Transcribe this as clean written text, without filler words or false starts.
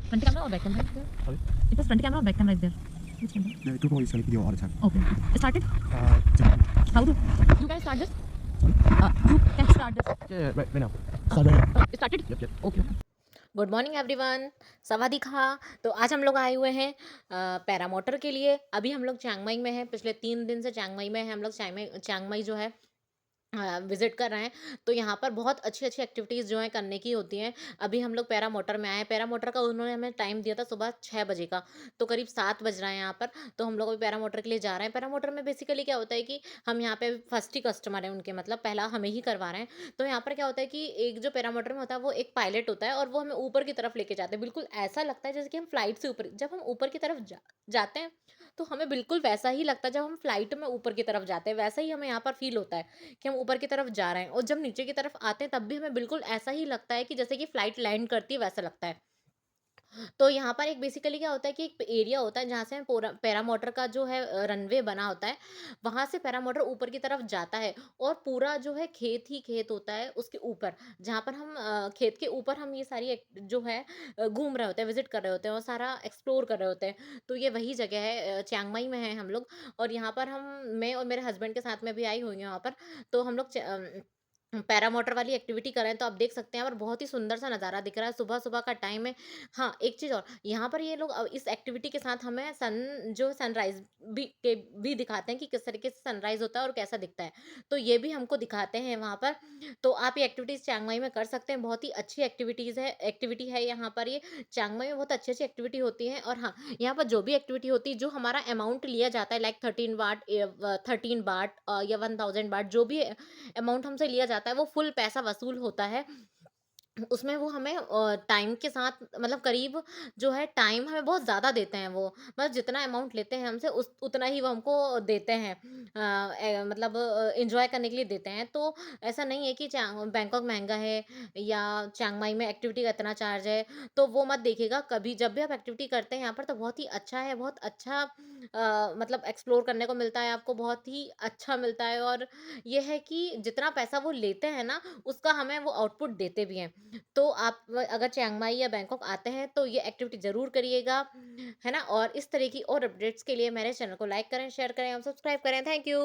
Front camera or back camera? Sorry? It was front camera or back camera is there? Which camera? The GoPro is showing video all the time. Okay. Started? Just- How do you guys start this? You can start this. yeah, right now. Start right now. Started? Yep. Okay. Good morning everyone, सवादी खा। तो आज हम लोग आए हुए हैं paramotor के लिए। अभी हम लोग चियांग माई में हैं, पिछले 3 दिन से चियांग माई में हैं हम लोग। चियांग माई जो है विजिट कर रहे हैं। तो यहाँ पर बहुत अच्छी अच्छी एक्टिविटीज़ जो है करने की होती हैं। अभी हम लोग पैरामोटर में आए हैं। पैरामोटर का उन्होंने हमें टाइम दिया था सुबह 6 बजे का, तो करीब 7 बज रहे हैं यहाँ पर। तो हम लोग अभी पैरामोटर के लिए जा रहे हैं। पैरामोटर में बेसिकली क्या होता है कि हम यहाँ पे फर्स्ट ही कस्टमर हैं उनके, मतलब पहला हमें ही करवा रहे हैं। तो यहाँ पर क्या होता है कि एक जो पैरामोटर में होता है वो एक पायलट होता है और वो हमें ऊपर की तरफ लेके जाते हैं। बिल्कुल ऐसा लगता है जैसे कि हम फ्लाइट से ऊपर, जब हम ऊपर की तरफ जाते हैं तो हमें बिल्कुल वैसा ही लगता है जब हम फ्लाइट में ऊपर की तरफ जाते हैं। वैसा ही हमें यहाँ पर फील होता है कि हम ऊपर की तरफ जा रहे हैं। और जब नीचे की तरफ आते हैं तब भी हमें बिल्कुल ऐसा ही लगता है कि जैसे कि फ्लाइट लैंड करती है, वैसा लगता है। तो यहाँ पर एक बेसिकली क्या होता है कि एक एरिया होता है जहाँ से हम पैरामोटर का जो है रनवे बना होता है, वहां से पैरामोटर ऊपर की तरफ जाता है। और पूरा जो है खेत ही खेत होता है उसके ऊपर, जहाँ पर हम खेत के ऊपर हम ये सारी जो है घूम रहे होते हैं, विजिट कर रहे होते हैं और सारा एक्सप्लोर कर रहे होते हैं। तो ये वही जगह है, चियांग माई में है हम लोग। और यहाँ पर मैं और मेरे हस्बैंड के साथ में भी आई हुई हूँ यहाँ पर। तो हम लोग पैरामोटर वाली एक्टिविटी कर रहे हैं। तो आप देख सकते हैं यहाँ पर बहुत ही सुंदर सा नज़ारा दिख रहा है, सुबह सुबह का टाइम है। हाँ, एक चीज़ और, यहाँ पर ये लोग इस एक्टिविटी के साथ हमें सनराइज भी दिखाते हैं कि किस तरीके से सनराइज होता है और कैसा दिखता है। तो ये भी हमको दिखाते हैं वहाँ पर। तो आप ये एक्टिविटीज़ चियांग माई में कर सकते हैं। बहुत ही अच्छी एक्टिविटी है यहाँ पर। ये चियांग माई में बहुत अच्छी अच्छी एक्टिविटी होती है। और हाँ, यहाँ पर जो भी एक्टिविटी होती है, जो हमारा अमाउंट लिया जाता है, लाइक 13 बाट या 1000 बाट, जो भी अमाउंट हमसे लिया जाता है वो फुल पैसा वसूल होता है। उसमें वो हमें टाइम के साथ, मतलब करीब जो है टाइम हमें बहुत ज़्यादा देते हैं वो। मतलब जितना अमाउंट लेते हैं हमसे उस उतना ही वो हमको देते हैं, मतलब एंजॉय करने के लिए देते हैं। तो ऐसा नहीं है कि बैंकॉक महंगा है या चियांग माई में एक्टिविटी का इतना चार्ज है, तो वो मत देखिएगा कभी। जब भी आप एक्टिविटी करते हैं यहाँ पर तो बहुत ही अच्छा है, बहुत अच्छा मतलब एक्सप्लोर करने को मिलता है आपको, बहुत ही अच्छा मिलता है। और ये है कि जितना पैसा वो लेते हैं ना, उसका हमें वो आउटपुट देते भी हैं। तो आप अगर चियांग माई या बैंकॉक आते हैं तो ये एक्टिविटी ज़रूर करिएगा, है ना। और इस तरह की और अपडेट्स के लिए मेरे चैनल को लाइक करें, शेयर करें और सब्सक्राइब करें। Thank you.